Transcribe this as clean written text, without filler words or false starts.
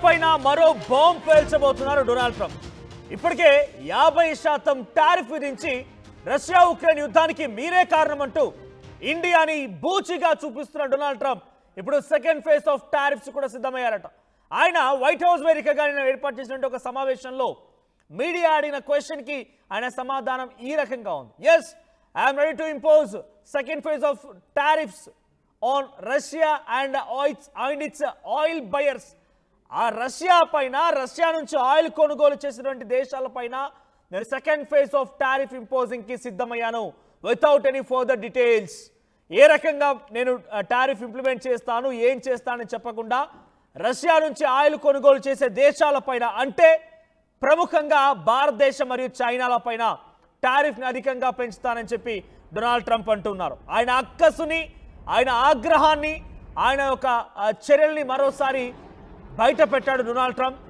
పైన మరో bomb పేల్చబోతున్నారు Donald Trump. ఇప్పటికే 50% టారిఫ్ విధించి రష్యా ఉక్రెయిన్ యుద్ధానికి మీరే కారణమంటూ ఇండియాని బూచిగా చూపిస్తున్న డొనాల్డ్ ట్రంప్ ఇప్పుడు సెకండ్ ఫేజ్ ఆఫ్ టారిఫ్స్ కూడా సిద్ధమయ్యారట. ఆయన వైట్ హౌస్ వేదికగా ఏర్పాటు చేసినటువంటి ఒక సమావేశంలో మీడియా అడిగిన క్వశ్చన్ కి ఆయన సమాధానం ఈ రకంగా ఉంది. Yes, I'm ready to impose second phase of tariffs on Russia and its oil buyers. ఆ రష్యా పైన, రష్యా నుంచి ఆయిల్ కొనుగోలు చేసినటువంటి దేశాల పైన నేను second phase of tariff imposing కి సిద్ధమయ్యాను వితౌట్ ఎనీ ఫర్దర్ డీటెయిల్స్. ఏ రకంగా నేను టారిఫ్ ఇంప్లిమెంట్ చేస్తాను, ఏం చేస్తానని చెప్పకుండా రష్యా నుంచి ఆయిల్ కొనుగోలు చేసే దేశాల పైన, అంటే ప్రముఖంగా భారతదేశం మరియు చైనాల పైన టారిఫ్ని అధికంగా పెంచుతానని చెప్పి డొనాల్డ్ ట్రంప్ అంటున్నారు. ఆయన అక్కసుని, ఆయన ఆగ్రహాన్ని, ఆయన యొక్క చర్యల్ని మరోసారి బయట పెట్టాడు డొనాల్డ్ ట్రంప్.